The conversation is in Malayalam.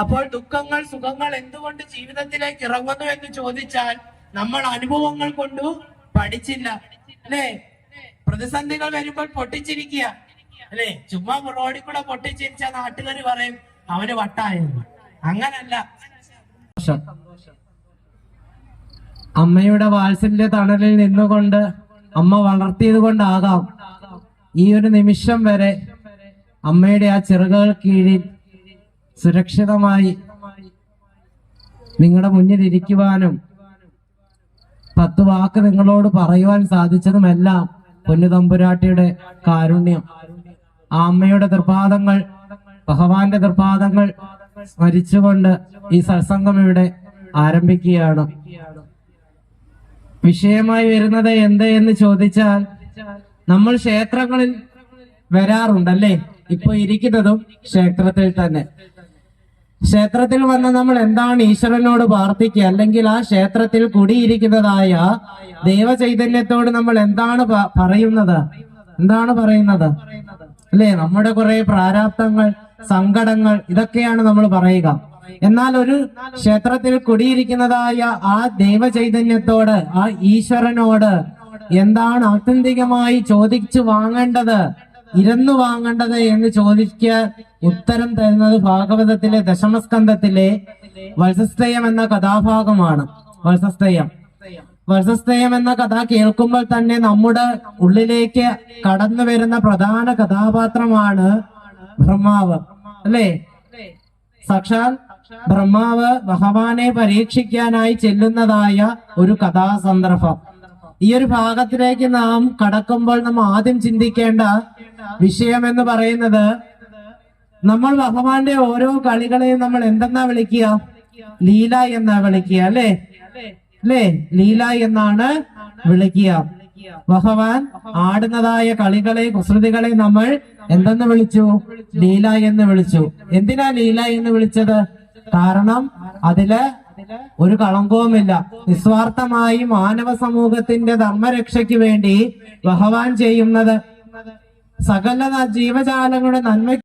അപ്പോൾ ദുഃഖങ്ങൾ സുഖങ്ങൾ എന്തുകൊണ്ട് ജീവിതത്തിലേക്ക് ഇറങ്ങുന്നു എന്ന് ചോദിച്ചാൽ നമ്മൾ അനുഭവങ്ങൾ കൊണ്ട് പഠിച്ചില്ല അല്ലേ. പ്രതിസന്ധികൾ വരുമ്പോൾ പൊട്ടിച്ചിരിക്കുക അല്ലെ. ചുമ്മാ റോഡിൽ കൂടെ പൊട്ടിച്ചിരിച്ച നാട്ടുകാർ പറയും അവന് വട്ടായെന്ന്. അങ്ങനല്ല. അമ്മയുടെ വാത്സല്യ തണലിൽ നിന്നുകൊണ്ട് അമ്മ വളർത്തിയത് കൊണ്ടാകാം ഈ ഒരു നിമിഷം വരെ അമ്മയുടെ ആ ചിറകുകൾ കീഴിൽ സുരക്ഷിതമായി നിങ്ങളുടെ മുന്നിൽ ഇരിക്കുവാനും 10 വാക്ക് നിങ്ങളോട് പറയുവാൻ സാധിച്ചതുമെല്ലാം പൊന്നുതമ്പുരാട്ടിയുടെ കാരുണ്യം. ആ അമ്മയുടെ തൃപാദങ്ങൾ, ഭഗവാന്റെ തൃപാദങ്ങൾ സ്മരിച്ചുകൊണ്ട് ഈ സത്സംഗം ഇവിടെ ആരംഭിക്കുകയാണ്. വിഷയമായി വരുന്നത് എന്ത് എന്ന് ചോദിച്ചാൽ, നമ്മൾ ക്ഷേത്രങ്ങളിൽ വരാറുണ്ടല്ലേ. ഇപ്പൊ ഇരിക്കുന്നതും ക്ഷേത്രത്തിൽ തന്നെ. ക്ഷേത്രത്തിൽ വന്ന് നമ്മൾ എന്താണ് ഈശ്വരനോട് പ്രാർത്ഥിക്കുക, അല്ലെങ്കിൽ ആ ക്ഷേത്രത്തിൽ കുടിയിരിക്കുന്നതായ ദൈവചൈതന്യത്തോട് നമ്മൾ എന്താണ് പറയുന്നത് അല്ലേ. നമ്മുടെ കുറെ പ്രാരാബ്ദങ്ങൾ, സങ്കടങ്ങൾ, ഇതൊക്കെയാണ് നമ്മൾ പറയുക. എന്നാൽ ഒരു ക്ഷേത്രത്തിൽ കുടിയിരിക്കുന്നതായ ആ ദൈവചൈതന്യത്തോട്, ആ ഈശ്വരനോട് എന്താണ് ആത്യന്തികമായി ചോദിച്ചു വാങ്ങേണ്ടത്, ഇരുന്നു വാങ്ങേണ്ടത് എന്ന് ചോദിക്കാൻ ഉത്തരം തരുന്നത് ഭാഗവതത്തിലെ ദശമസ്കന്ധത്തിലെ വത്സസ്തയം എന്ന കഥാഭാഗമാണ്. വത്സസ്തയം എന്ന കഥ കേൾക്കുമ്പോൾ തന്നെ നമ്മുടെ ഉള്ളിലേക്ക് കടന്നു വരുന്ന പ്രധാന കഥാപാത്രമാണ് ബ്രഹ്മാവ് അല്ലേ. സാക്ഷാൽ ബ്രഹ്മാവ് ഭഗവാനെ പരീക്ഷിക്കാനായി ചെല്ലുന്നതായ ഒരു കഥാസന്ദർഭം. ഈ ഒരു ഭാഗത്തിലേക്ക് നാം കടക്കുമ്പോൾ നാം ആദ്യം ചിന്തിക്കേണ്ട വിഷയം എന്ന് പറയുന്നത്, നമ്മൾ ഭഗവാന്റെ ഓരോ കളികളെയും നമ്മൾ എന്തെന്നാ വിളിക്കുക? ലീല എന്നാ വിളിക്കുക അല്ലേ. ലീല എന്നാണ് വിളിക്കുക. ഭഗവാൻ ആടുന്നതായ കളികളെ, കുസൃതികളെ നമ്മൾ എന്തെന്ന് വിളിച്ചു? ലീല എന്ന് വിളിച്ചു. എന്തിനാ ലീല എന്ന് വിളിച്ചത്? കാരണം അതില് ഒരു കളങ്കവുമില്ല. നിസ്വാർത്ഥമായി മാനവ സമൂഹത്തിന്റെ ധർമ്മരക്ഷയ്ക്ക് വേണ്ടി ഭഗവാൻ ചെയ്യുന്നത്, സകല ജീവജാലങ്ങളുടെ നന്മ